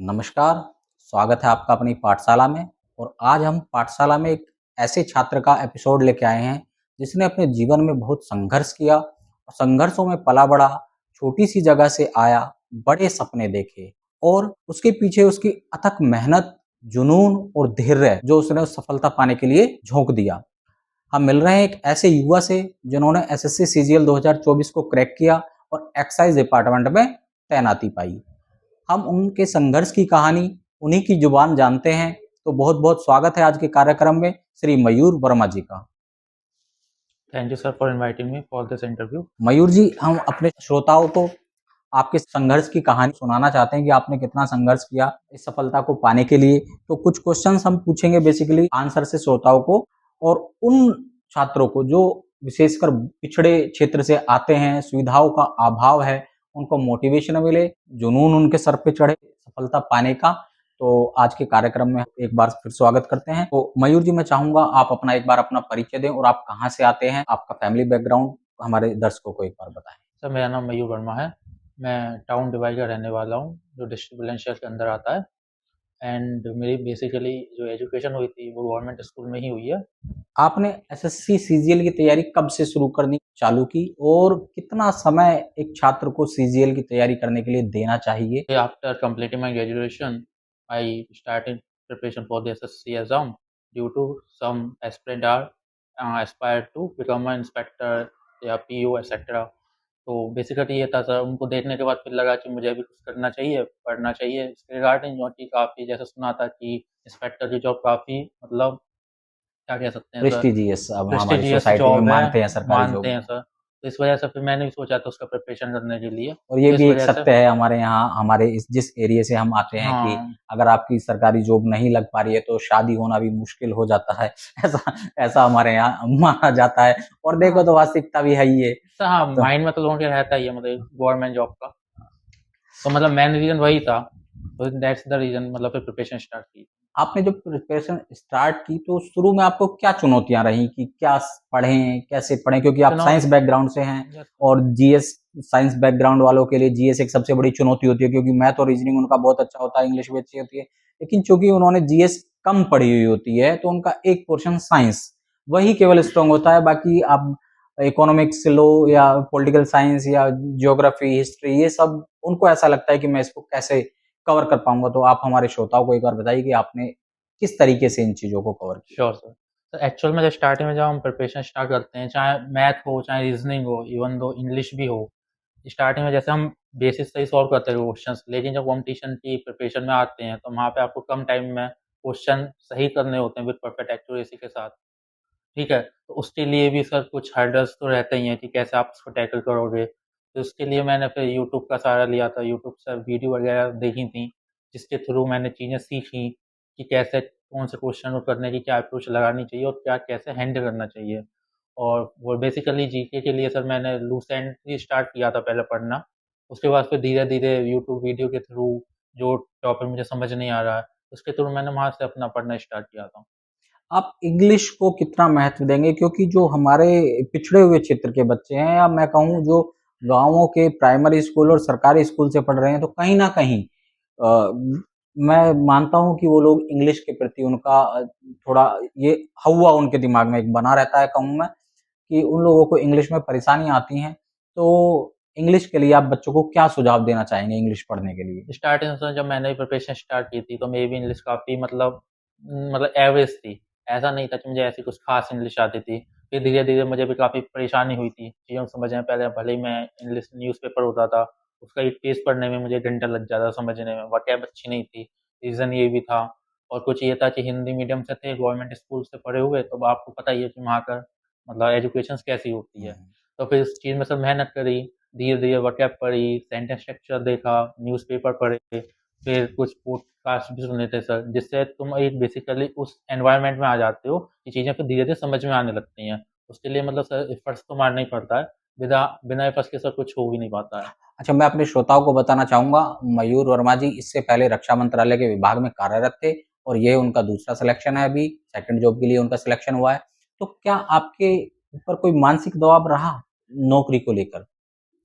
नमस्कार, स्वागत है आपका अपनी पाठशाला में। और आज हम पाठशाला में एक ऐसे छात्र का एपिसोड लेके आए हैं, जिसने अपने जीवन में बहुत संघर्ष किया और संघर्षों में पला-बड़ा, छोटी-सी जगह से आया, बड़े सपने देखे और उसके पीछे उसकी अथक मेहनत, जुनून और धैर्य जो उसने उस सफलता पाने के लिए झोंक दिया। हम मिल रहे हैं एक ऐसे युवा से जिन्होंने एसएससी सीजीएल 2024 को क्रैक किया और एक्साइज डिपार्टमेंट में तैनाती पाई। हम उनके संघर्ष की कहानी उन्हीं की जुबान जानते हैं। तो बहुत बहुत स्वागत है आज के कार्यक्रम में श्री मयूर वर्मा जी का। Thank you sir for inviting me for this interview. Mayur ji, हम अपने श्रोताओं को आपके संघर्ष की कहानी सुनाना चाहते हैं कि आपने कितना संघर्ष किया इस सफलता को पाने के लिए। तो कुछ क्वेश्चंस हम पूछेंगे बेसिकली आंसर से श्रोताओं को, और उन छात्रों को जो विशेषकर पिछड़े क्षेत्र से आते हैं, सुविधाओं का अभाव है, उनको मोटिवेशन मिले, जुनून उनके सर पे चढ़े सफलता पाने का। तो आज के कार्यक्रम में एक बार फिर स्वागत करते हैं। तो मयूर जी, मैं चाहूंगा आप एक बार अपना परिचय दें और आप कहाँ से आते हैं, आपका फैमिली बैकग्राउंड हमारे दर्शकों को एक बार बताएं। सर मेरा नाम मयूर वर्मा है। मैं टाउन डिवाइस का रहने वाला हूँ, जो डिस्ट्रिक्ट बुलंदशहर के अंदर आता है। एंड मेरी बेसिकली जो एजुकेशन हुई थी वो गवर्नमेंट स्कूल में ही हुई है। आपने एसएससी सीजीएल की तैयारी कब से शुरू करनी चालू की और कितना समय एक छात्र को सीजीएल की तैयारी करने के लिए देना चाहिए? After completing my graduation I started preparation for the SSC exam due to some aspirant are aspire to become a inspector या पीओ एक्सेट्रा। तो बेसिकली ये था सर, उनको देखने के बाद फिर लगा कि मुझे भी कुछ करना चाहिए, पढ़ना चाहिए इसके रिगार्डिंग, जो कि काफ़ी जैसे सुना था कि इंस्पेक्टर की जॉब काफ़ी मतलब क्या कह सकते हैं सर, प्रेस्टिजियस अब हमारी प्रेस्टिजियस सोसाइटी में जॉब है, मानते हैं सरकारी मानते जॉब। हैं सर। तो इस वजह से फिर मैंने भी सोचा था उसका प्रिपरेशन करने के लिए। और ये तो इस भी एक वजह से सत्य है हमारे यहाँ, हमारे इस जिस एरिया से हम आते हैं कि हाँ, अगर आपकी सरकारी जॉब नहीं लग पा रही है तो शादी होना भी मुश्किल हो जाता है। ऐसा ऐसा हमारे यहाँ माना जाता है और देखो हाँ, तो वास्तविकता भी है ही है। सर हाँ, तो माइंड में तो लोगों के रहता ही है मतलब गवर्नमेंट जॉब का। तो मतलब मेन रीज़न वही था, तो दैट्स द रीज़न मतलब फिर प्रिपरेशन स्टार्ट की। आपने जब प्रिपरेशन स्टार्ट की तो शुरू में आपको क्या चुनौतियां रही कि क्या पढ़ें, कैसे पढ़ें, क्योंकि आप चुनौ साइंस बैकग्राउंड से हैं यस और जीएस साइंस बैकग्राउंड वालों के लिए जीएस एक सबसे बड़ी चुनौती होती है, क्योंकि मैथ और रीजनिंग उनका बहुत अच्छा होता है, इंग्लिश भी अच्छी होती है। लेकिन चूंकि उन्होंने जीएस कम पढ़ी हुई होती है तो उनका एक पोर्शन साइंस वही केवल स्ट्रांग होता है। बाकी आप इकोनॉमिक्स लो या पॉलिटिकल साइंस या ज्योग्राफी, हिस्ट्री, ये सब उनको ऐसा लगता है कि मैं इसको कैसे कवर कर पाऊंगा। तो आप हमारे श्रोताओं को एक बार बताइए कि आपने किस तरीके से इन चीज़ों को कवर किया? Sure sir. तो एक्चुअल में जब स्टार्टिंग में जब हम प्रिपरेशन स्टार्ट करते हैं, चाहे मैथ हो, चाहे रीज़निंग हो, इवन दो इंग्लिश भी हो, स्टार्टिंग में जैसे हम बेसिस से ही सॉल्व करते हैं क्वेश्चंस, लेकिन जब कॉम्पिटिशन की प्रिपरेशन में आते हैं, तो वहाँ पे आपको कम टाइम में क्वेश्चन सही करने होते हैं विद परफेक्ट एक्यूरेसी के साथ, ठीक है? तो उसके लिए भी सर कुछ हर्डल्स तो रहते ही हैं कि कैसे आप उसको टैकल करोगे। तो उसके लिए मैंने फिर यूट्यूब का सहारा लिया था, यूट्यूब से वीडियो वगैरह देखी थी, जिसके थ्रू मैंने चीज़ें सीखी कि कैसे कौन से क्वेश्चन को करने की क्या अप्रोच लगानी चाहिए और क्या कैसे हैंडल करना चाहिए। और वो बेसिकली जीके के लिए सर मैंने लूसेंट ही स्टार्ट किया था पहले पढ़ना। उसके बाद फिर धीरे-धीरे यूट्यूब वीडियो के थ्रू जो टॉपिक मुझे समझ नहीं आ रहा है, उसके थ्रू मैंने वहाँ से अपना पढ़ना स्टार्ट किया था। आप इंग्लिश को कितना महत्व देंगे? क्योंकि जो हमारे पिछड़े हुए क्षेत्र के बच्चे हैं, या मैं कहूँ जो गाँवों के प्राइमरी स्कूल और सरकारी स्कूल से पढ़ रहे हैं, तो कहीं न कहीं मैं मानता हूँ कि वो लोग इंग्लिश के प्रति उनका थोड़ा ये हौवा उनके दिमाग में एक बना रहता है, कहूँ मैं, कि उन लोगों को इंग्लिश में परेशानियाँ आती हैं। तो इंग्लिश के लिए आप बच्चों को क्या सुझाव देना चाहेंगे इंग्लिश पढ़ने के लिए? स्टार्टिंग से जब मैंने प्रिपरेशन स्टार्ट की थी, तो मेरी भी इंग्लिश काफ़ी मतलब एवरेज थी। ऐसा नहीं था कि मुझे ऐसी कुछ ख़ास इंग्लिश आती थी। फिर धीरे-धीरे मुझे भी काफ़ी परेशानी हुई थी चीज़ों को समझने में। पहले भले ही मैं इंग्लिश न्यूज़पेपर होता था, उसका एक पेज पढ़ने में मुझे घंटा लग जाता समझने में, वर्कैब अच्छी नहीं थी। रीज़न ये भी था, और कुछ ये था कि हिंदी मीडियम से थे, गवर्नमेंट स्कूल से पढ़े हुए, तो अब आपको पता ही है कि वहाँ का मतलब एजुकेशंस कैसी होती है। हुँ। तो फिर इस चीज़ में सब मेहनत करी, धीरे-धीरे वर्कैप पढ़ी, सेंटेंस स्ट्रक्चर देखा, न्यूज़पेपर पढ़े, फिर कुछ पॉडकास्ट भी सुने थे सर, जिससे तुम एक बेसिकली उस एनवायरनमेंट में आ जाते हो कि चीज़ें फिर धीरे-धीरे समझ में आने लगती हैं। उसके लिए मतलब सर एफर्ट्स तो मारना ही पड़ता है, बिना एफर्ट्स के सर कुछ हो भी नहीं पाता है। अच्छा, मैं अपने श्रोताओं को बताना चाहूँगा, मयूर वर्मा जी इससे पहले रक्षा मंत्रालय के विभाग में कार्यरत थे और ये उनका दूसरा सिलेक्शन है अभी, सेकंड जॉब के लिए उनका सिलेक्शन हुआ है। तो क्या आपके ऊपर कोई मानसिक दबाव रहा नौकरी को लेकर?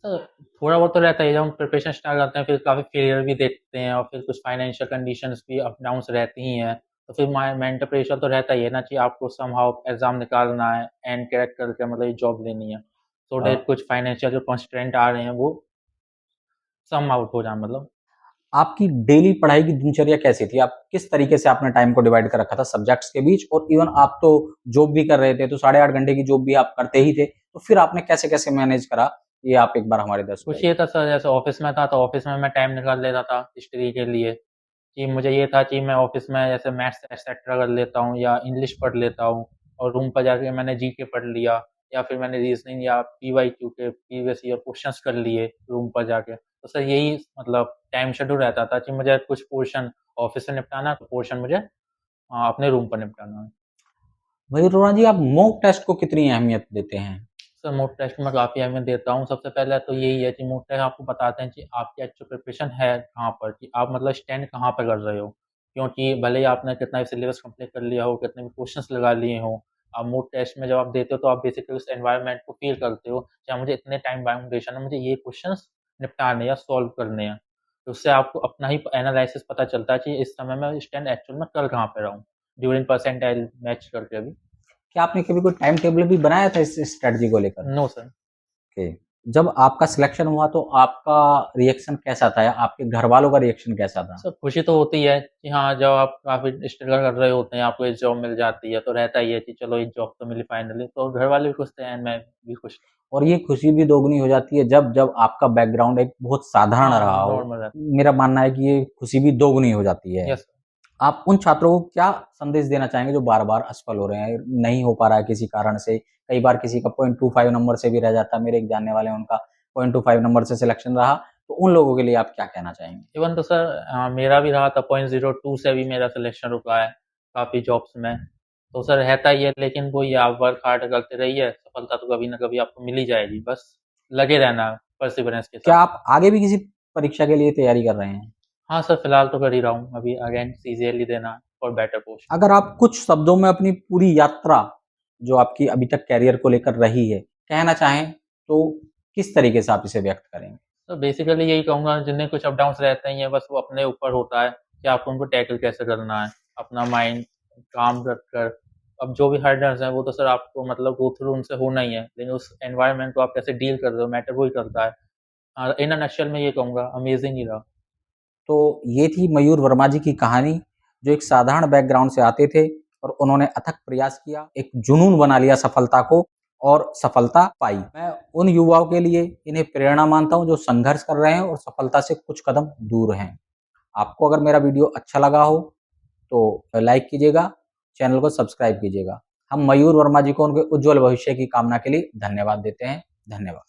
तो थोड़ा बहुत तो रहता ही है, जब हम प्रिपरेशन स्टार्ट करते हैं फिर काफ़ी फेलियर भी देखते हैं और फिर कुछ फाइनेंशियल कंडीशंस भी अप डाउन्स रहती ही हैं, तो फिर मेंटल प्रेशर तो रहता ही है ना कि आपको समहाउ एग्ज़ाम निकालना है एंड क्रैक करके मतलब ये जॉब लेनी है, सो अ, दैट कुछ फाइनेंशियल जो कंस्ट्रेंट आ रहे हैं वो सम आउट हो जाए मतलब। आपकी डेली पढ़ाई की दिनचर्या कैसी थी? आप किस तरीके से आपने टाइम को डिवाइड कर रखा था सब्जेक्ट्स के बीच? और इवन आप तो जॉब भी कर रहे थे, तो साढ़े 8 घंटे की जॉब भी आप करते ही थे, तो फिर आपने कैसे-कैसे मैनेज करा? ये आप एक बार हमारे दर्शकों को कुछ बताइए। ये था सर, जैसे ऑफ़िस में था तो ऑफ़िस में मैं टाइम निकाल लेता था हिस्ट्री के लिए, कि मुझे ये था कि मैं ऑफ़िस में जैसे मैथ्स एटसेट्रा कर लेता हूँ या इंग्लिश पढ़ लेता हूँ, और रूम पर जाके मैंने जीके पढ़ लिया या फिर मैंने रीज़निंग या पीवाईक्यू के प्रीवियस ईयर क्वेश्चंस कर लिए रूम पर जाके। तो सर यही मतलब टाइम शेड्यूल रहता था कि मुझे कुछ पोर्शन ऑफ़िस से निपटाना है, तो पोर्शन मुझे अपने रूम पर निपटाना है। मयूर अरोड़ा जी, आप मॉक टेस्ट को कितनी अहमियत देते हैं? सर मॉक टेस्ट में काफ़ी अहमियत देता हूँ। सबसे पहले तो यही है कि मॉक टेस्ट आपको बताते हैं कि आपकी एक्चुअल प्रिपरेशन है कहाँ पर, कि आप मतलब स्टैंड कहाँ पे कर रहे हो। क्योंकि भले ही आपने कितना भी सिलेबस कंप्लीट कर लिया हो, कितने भी क्वेश्चंस लगा लिए हों, आप मॉक टेस्ट में जब आप देते हो तो आप बेसिकली उस एनवायरनमेंट को फ़ील करते हो कि हाँ, मुझे इतने टाइम बाउंडेशन है, मुझे ये क्वेश्चंस निपटाने या सॉल्व करने हैं। तो उससे आपको अपना ही एनालिसिस पता चलता है कि इस समय मैं स्टैंड एक्चुअल में कर कहाँ पे रहा हूँ, ड्यूरिंग परसेंटाइल मैच करके अभी। क्या आपने कभी कोई टाइम टेबल भी बनाया था इस स्ट्रैटेजी को लेकर? No sir. ओके। जब आपका सिलेक्शन हुआ तो आपका रिएक्शन कैसा था या आपके घरवालों का रिएक्शन कैसा था? सर खुशी तो होती है कि हाँ, जब आप काफ़ी स्ट्रगल कर रहे होते हैं, आपको एक जॉब मिल जाती है, तो रहता ही है कि चलो एक जॉब तो मिली फाइनली, तो घर वाले भी खुश थे एंड मैं भी खुश था। और ये खुशी भी दोगुनी हो जाती है जब जब आपका बैकग्राउंड एक बहुत साधारण हाँ, रहा हो। नॉर्मल रहता मेरा मानना है कि ये खुशी भी दोगुनी हो जाती है। है। यस। आप उन छात्रों को क्या संदेश देना चाहेंगे जो बार-बार असफल हो रहे हैं, नहीं हो पा रहा है किसी कारण से? कई बार किसी का 0.25 नंबर से भी रह जाता है, मेरे एक जानने वाले हैं उनका 0.25 नंबर से सिलेक्शन रहा, तो उन लोगों के लिए आप क्या कहना चाहेंगे? इवन तो सर मेरा भी रहा था 0.02 से भी मेरा सिलेक्शन रुका है काफ़ी जॉब्स में। तो सर रहता ही है, लेकिन वही आप वर्क हार्ड करते रहिए, सफलता तो कभी न कभी आपको मिल ही जाएगी, बस लगे रहना परसिवरेंस के क्या साथ। आप आगे भी किसी परीक्षा के लिए तैयारी कर रहे हैं? हाँ सर, फिलहाल तो कर ही रहा हूँ, अभी अगेन सीजीएल देना है फॉर बेटर पोस्ट। अगर आप कुछ शब्दों में अपनी पूरी यात्रा, जो आपकी अभी तक करियर को लेकर रही है, कहना चाहें, तो किस तरीके से आप इसे व्यक्त करेंगे? तो बेसिकली यही कहूँगा, जिन्हें कुछ अप डाउन्स रहते ही हैं, बस वो अपने ऊपर होता है कि आपको उनको टैकल कैसे करना है। अपना माइंड काम रख कर, अब जो भी हर्डल्स हैं वो तो सर आपको मतलब गो थ्रू उनसे होना ही है, लेकिन उस एनवायरनमेंट को आप कैसे डील कर रहे हो मैटर वही करता है। इन अ नटशेल में ये कहूँगा, अमेजिंग ही रहा। तो ये थी मयूर वर्मा जी की कहानी, जो एक साधारण बैकग्राउंड से आते थे और उन्होंने अथक प्रयास किया, एक जुनून बना लिया सफलता को और सफलता पाई। मैं उन युवाओं के लिए इन्हें प्रेरणा मानता हूँ जो संघर्ष कर रहे हैं और सफलता से कुछ कदम दूर हैं। आपको अगर मेरा वीडियो अच्छा लगा हो तो लाइक कीजिएगा, चैनल को सब्सक्राइब कीजिएगा। हम मयूर वर्मा जी को उनके उज्जवल भविष्य की कामना के लिए धन्यवाद देते हैं। धन्यवाद।